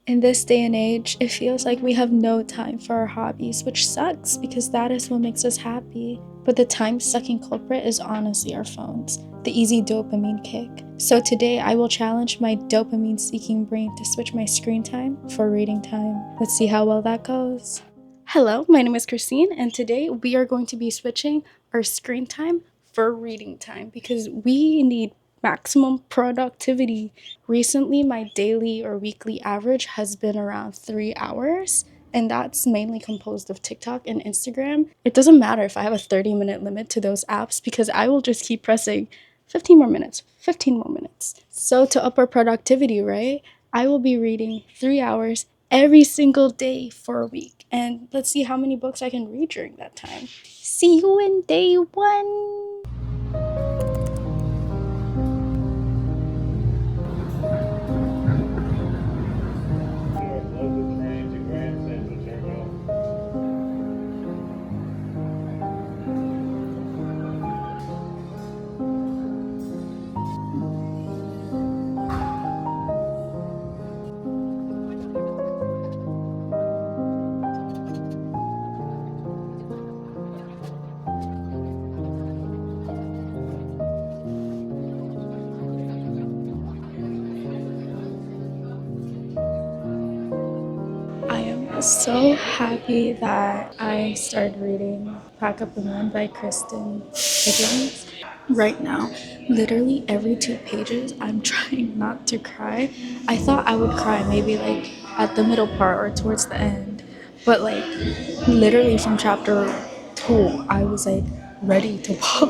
In this day and age, it feels like we have no time for our hobbies, which sucks because that is what makes us happy. But the time-sucking culprit is honestly our phones, the easy dopamine kick. So today I will challenge my dopamine-seeking brain to switch my screen time for reading time. Let's see how well that goes. Hello, my name is Christine, and today we are going to be switching our screen time for reading time because we need maximum productivity. Recently, my daily or weekly average has been around 3 hours, and that's mainly composed of TikTok and Instagram. It doesn't matter if I have a 30-minute limit to those apps because I will just keep pressing 15 more minutes, 15 more minutes. So, to up our productivity, right? I will be reading 3 hours every single day for a week. And let's see how many books I can read during that time. See you in day one. Local train to Grand Central Terminal. I am so happy that I started reading Pack Up the Man by Kristen Higgins right now. Literally every 2 pages, I'm trying not to cry. I thought I would cry maybe like at the middle part or towards the end, but like literally from chapter 2, I was like ready to pop.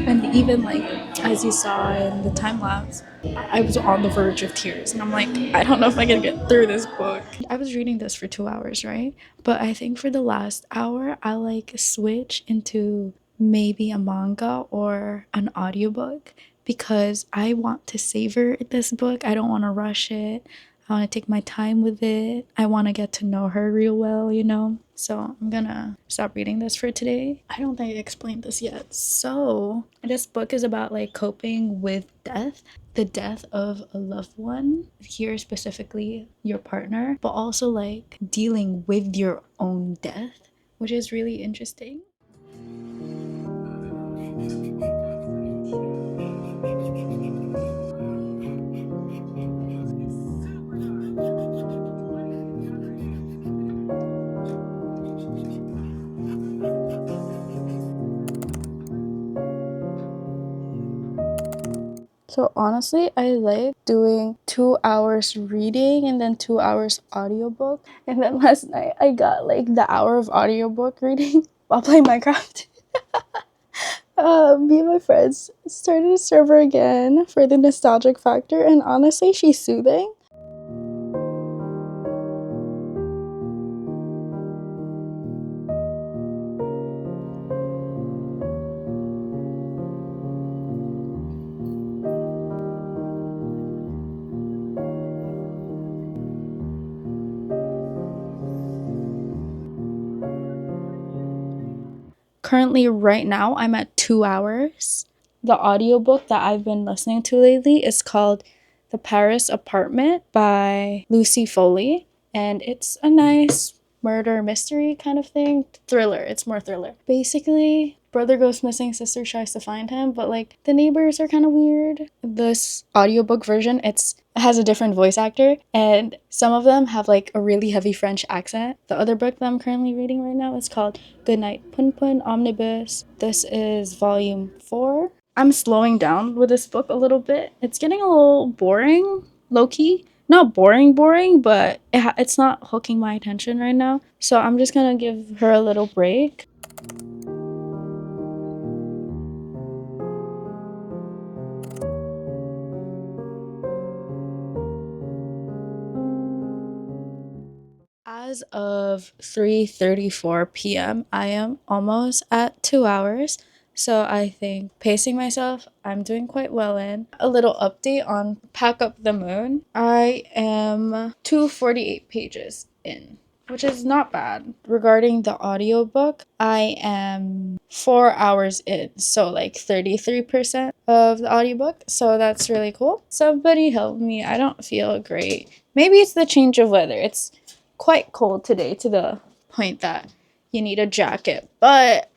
And even like as you saw in the time lapse, I was on the verge of tears, and I'm like, I don't know if I can get through this book. I was reading this for 2 hours, right? But I think for the last hour, I like switch into maybe a manga or an audiobook because I want to savor this book. I don't want to rush it. I want to take my time with it. I want to get to know her real well, you know? So I'm gonna stop reading this for today. I don't think I explained this yet. So, this book is about like coping with death, the death of a loved one, here specifically your partner, but also like dealing with your own death, which is really interesting. So honestly, I like doing 2 hours reading and then 2 hours audiobook. And then last night I got like the hour of audiobook reading while playing Minecraft. Me and my friends started a server again for the nostalgic factor, and honestly, she's soothing. Currently, right now, I'm at 2 hours. The audiobook that I've been listening to lately is called The Paris Apartment by Lucy Foley. And it's a nice murder mystery kind of thing. Thriller. It's more thriller. Basically, brother goes missing, sister tries to find him, but like the neighbors are kind of weird. This audiobook version, it has a different voice actor, and some of them have like a really heavy French accent. The other book that I'm currently reading right now is called Goodnight Pun Pun Omnibus. This is volume 4. I'm slowing down with this book a little bit. It's getting a little boring, low key. Not boring, boring, but it's not hooking my attention right now. So I'm just gonna give her a little break. As of 3:34 p.m., I am almost at 2 hours. So I think pacing myself, I'm doing quite well in. A little update on Pack Up the Moon. I am 248 pages in. which is not bad. Regarding the audiobook, I am 4 hours in, so like 33% of the audiobook. So that's really cool. Somebody help me. I don't feel great. Maybe it's the change of weather. It's quite cold today to the point that you need a jacket. But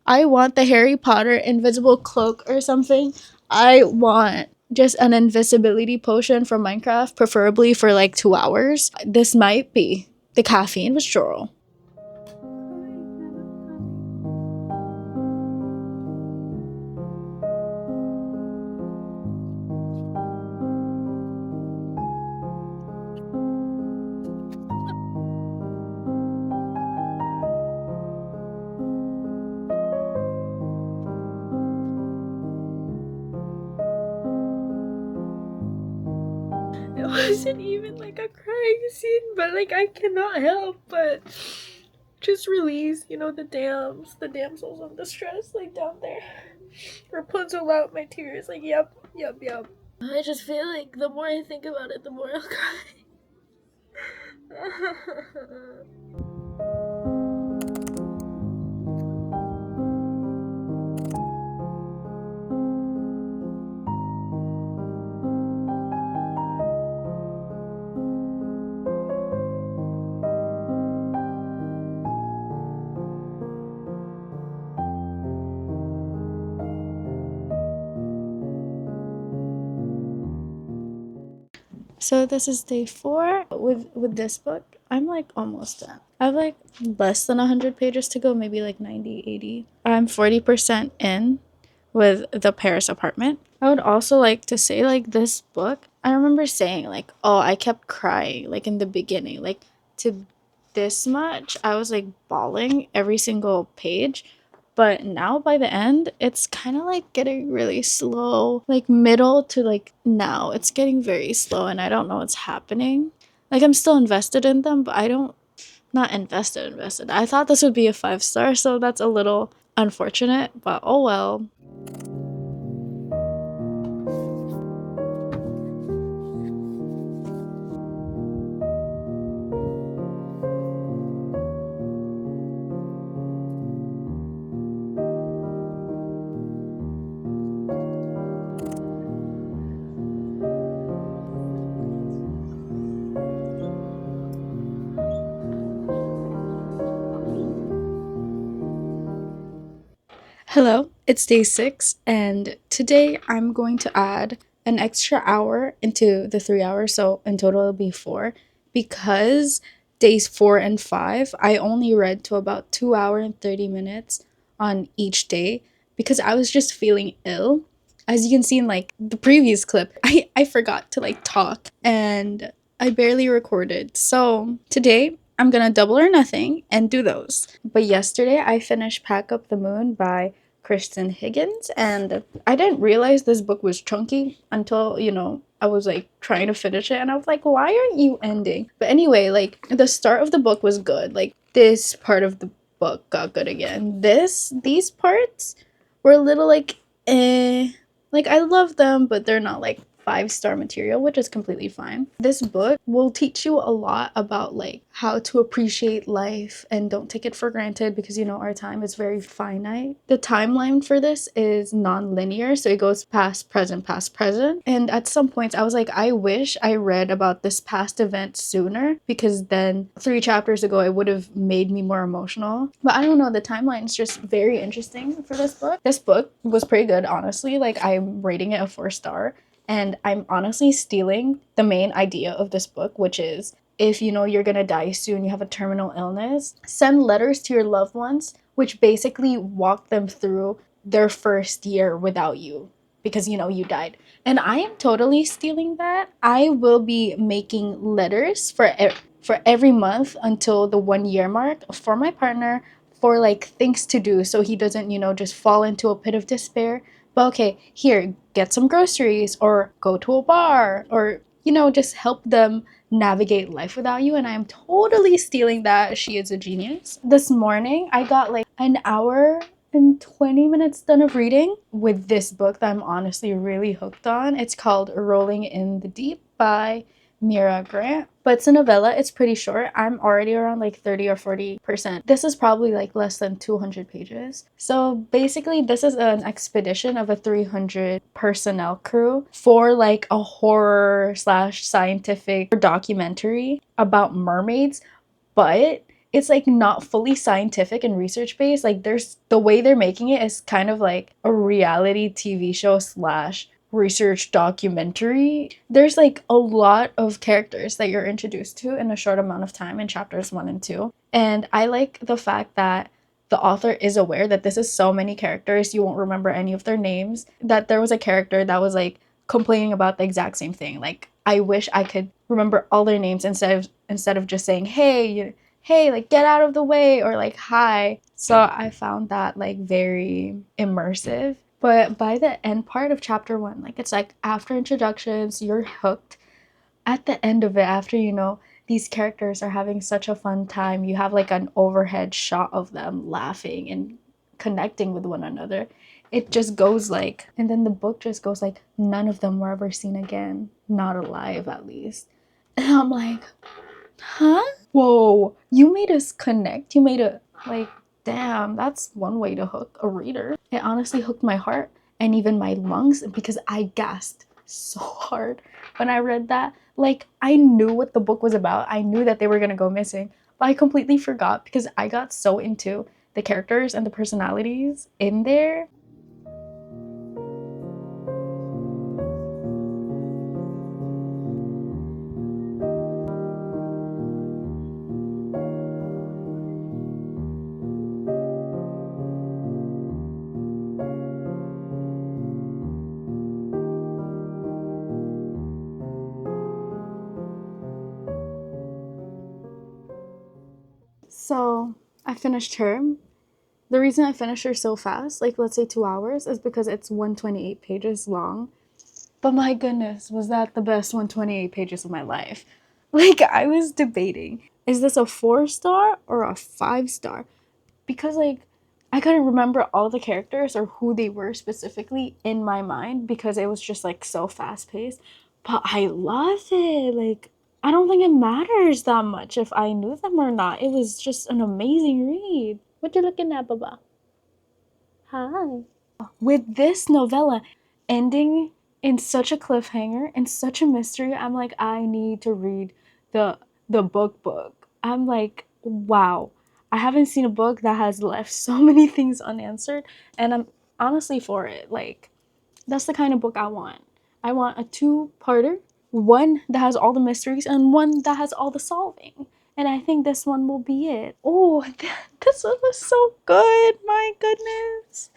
I want the Harry Potter invisible cloak or something. I want just an invisibility potion from Minecraft, preferably for like 2 hours. This might be the caffeine withdrawal. It wasn't even like a crying scene, but like I cannot help but just release, the damsels of distress, like down there. Rapunzel out my tears, like yep. I just feel like the more I think about it, the more I'll cry. So this is day 4 with this book. I'm like almost done. I have like less than 100 pages to go, maybe like 90, 80. I'm 40% in with the Paris apartment. I would also like to say like this book, I remember saying like, oh, I kept crying like in the beginning, like to this much. I was like bawling every single page. But now by the end, it's kind of like getting really slow. Like middle to like now, it's getting very slow and I don't know what's happening. Like I'm still invested in them, but I don't not invested. I thought this would be a 5 star, so that's a little unfortunate, but oh well. Hello, it's day 6, and today I'm going to add an extra hour into the 3 hours, so in total it'll be 4, because days 4 and 5, I only read to about 2 hours and 30 minutes on each day because I was just feeling ill. As you can see in like the previous clip, I forgot to like talk and I barely recorded. So today I'm gonna double or nothing and do those. But yesterday I finished Pack Up the Moon by Kristen Higgins, and I didn't realize this book was chunky until, I was like trying to finish it and I was like, why aren't you ending? But anyway, like the start of the book was good. Like this part of the book got good again. These parts were a little like like I love them, but they're not like 5 star material, which is completely fine. This book will teach you a lot about like how to appreciate life and don't take it for granted because our time is very finite. The timeline for this is non-linear, so it goes past, present. And at some points I was like, I wish I read about this past event sooner because then 3 chapters ago it would have made me more emotional. But I don't know, the timeline is just very interesting for this book. This book was pretty good, honestly. Like I'm rating it a 4 star. And I'm honestly stealing the main idea of this book, which is if you know you're gonna die soon, you have a terminal illness, send letters to your loved ones, which basically walk them through their first year without you because you died. And I am totally stealing that. I will be making letters for every month until the 1 year mark for my partner for like things to do so he doesn't, just fall into a pit of despair. But okay, here, get some groceries or go to a bar or, just help them navigate life without you. And I'm totally stealing that. She is a genius. This morning, I got like an hour and 20 minutes done of reading with this book that I'm honestly really hooked on. It's called Rolling in the Deep by Mira Grant. But it's a novella. It's pretty short. I'm already around like 30 or 40%. This is probably like less than 200 pages. So basically, this is an expedition of a 300 personnel crew for like a horror slash scientific documentary about mermaids. But it's like not fully scientific and research based. Like there's the way they're making it is kind of like a reality TV show slash research documentary. There's like a lot of characters that you're introduced to in a short amount of time in chapters 1 and 2. And I like the fact that the author is aware that this is so many characters, you won't remember any of their names. That there was a character that was like complaining about the exact same thing. Like, I wish I could remember all their names instead of just saying, hey, like get out of the way, or like hi. So I found that like very immersive. But by the end part of chapter 1, like it's like after introductions, you're hooked. At the end of it, after these characters are having such a fun time, you have like an overhead shot of them laughing and connecting with one another. It just goes like, and then the book just goes like, none of them were ever seen again, not alive at least. And I'm like, huh? Whoa, you made us connect. You made it like, damn, that's one way to hook a reader. It honestly hooked my heart and even my lungs because I gasped so hard when I read that. Like, I knew what the book was about. I knew that they were gonna go missing, but I completely forgot because I got so into the characters and the personalities in there. So I finished her. The reason I finished her so fast, like let's say 2 hours, is because it's 128 pages long. But my goodness, was that the best 128 pages of my life? Like, I was debating, is this a 4 star or a 5 star? Because, like, I couldn't remember all the characters or who they were specifically in my mind because it was just, like, so fast paced. But I love it. Like, I don't think it matters that much if I knew them or not. It was just an amazing read. What you looking at, Baba? Hi. With this novella ending in such a cliffhanger and such a mystery, I'm like, I need to read the book. I'm like, wow. I haven't seen a book that has left so many things unanswered, and I'm honestly for it. Like, that's the kind of book I want. I want a two-parter, one that has all the mysteries and one that has all the solving. And I think this one will be it. Oh, this one was so good. My goodness.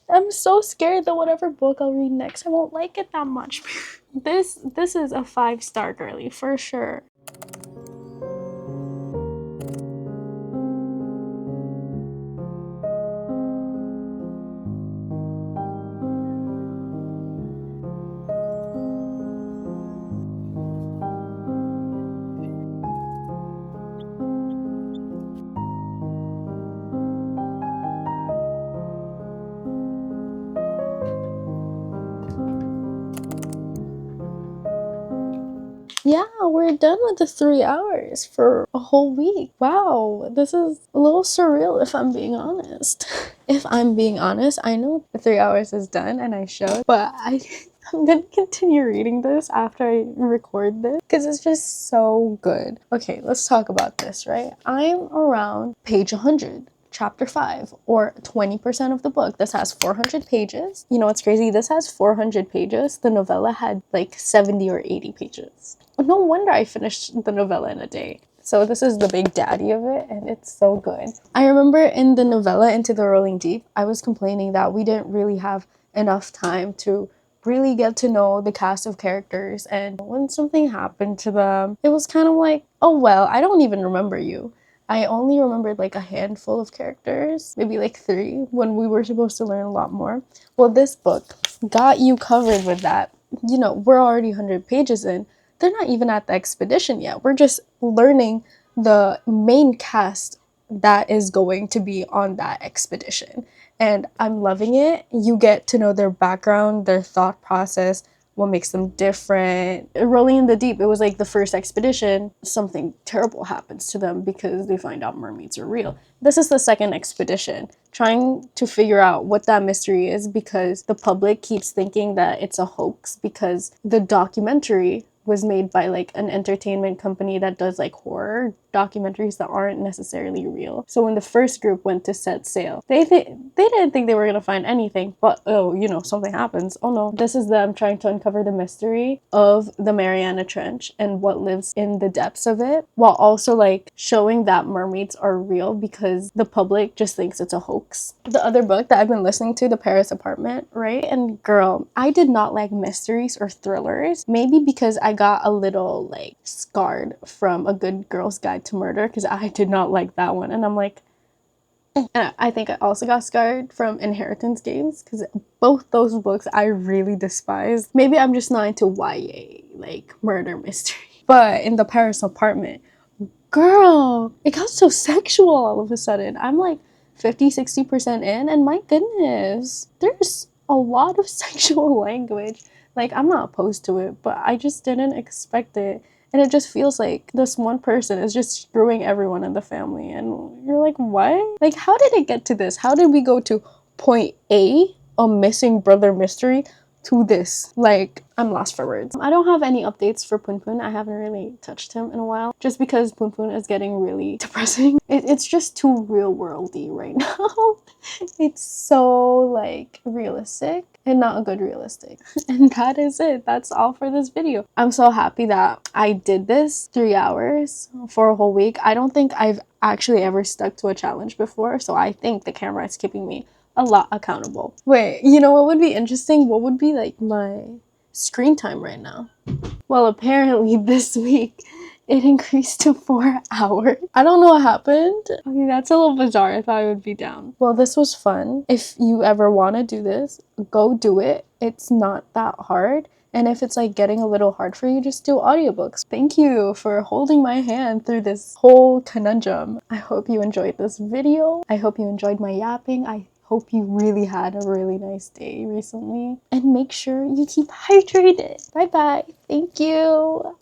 I'm so scared that whatever book I'll read next, I won't like it that much. This is a 5 star girly for sure. Yeah, we're done with the 3 hours for a whole week. Wow, this is a little surreal if I'm being honest. If I'm being honest, I know the 3 hours is done and I showed, but I'm gonna continue reading this after I record this because it's just so good. Okay, let's talk about this, right? I'm around page 100. Chapter 5, or 20% of the book. This has 400 pages. You know what's crazy? This has 400 pages. The novella had like 70 or 80 pages. No wonder I finished the novella in a day. So this is the big daddy of it, and it's so good. I remember in the novella Into the Rolling Deep, I was complaining that we didn't really have enough time to really get to know the cast of characters, and when something happened to them, it was kind of like, oh well, I don't even remember you. I only remembered like a handful of characters, maybe like 3, when we were supposed to learn a lot more. Well, this book got you covered with that. We're already 100 pages in. They're not even at the expedition yet. We're just learning the main cast that is going to be on that expedition. And I'm loving it. You get to know their background, their thought process, what makes them different. Rolling in the deep, it was like the first expedition, something terrible happens to them because they find out mermaids are real. This is the second expedition, trying to figure out what that mystery is because the public keeps thinking that it's a hoax because the documentary was made by like an entertainment company that does like horror documentaries that aren't necessarily real. So when the first group went to set sail, they didn't think they were gonna find anything, but oh, you know, something happens. Oh no. This is them trying to uncover the mystery of the Mariana Trench and what lives in the depths of it, while also like showing that mermaids are real because the public just thinks it's a hoax. The other book that I've been listening to, The Paris Apartment, right? And girl, I did not like mysteries or thrillers. Maybe because I got a little like scarred from A Good Girl's Guide to Murder because I did not like that one. And I'm like, and I think I also got scarred from Inheritance Games because both those books I really despise. Maybe I'm just not into YA, like murder mystery. But in The Paris Apartment, girl, it got so sexual all of a sudden. I'm like 50-60% in, and my goodness, there's a lot of sexual language. Like, I'm not opposed to it, but I just didn't expect it. And it just feels like this one person is just screwing everyone in the family. And you're like, what? Like, how did it get to this? How did we go to point A, a missing brother mystery, to this? Like, I'm lost for words. I don't have any updates for Poon. I haven't really touched him in a while just because Poon is getting really depressing. It's just too real worldy right now. It's so like realistic and not a good realistic. And that is it. That's all for this video. I'm so happy that I did this 3 hours for a whole week. I don't think I've actually ever stuck to a challenge before, so I think the camera is keeping me a lot accountable. Wait, you know what would be interesting? What would be like my screen time right now? Well, apparently this week it increased to 4 hours. I don't know what happened. Okay, that's a little bizarre. I thought I would be down. Well, this was fun. If you ever want to do this, go do it. It's not that hard. And if it's like getting a little hard for you, just do audiobooks. Thank you for holding my hand through this whole conundrum. I hope you enjoyed this video. I hope you enjoyed my yapping. I hope you really had a really nice day recently. And make sure you keep hydrated. Bye bye. Thank you.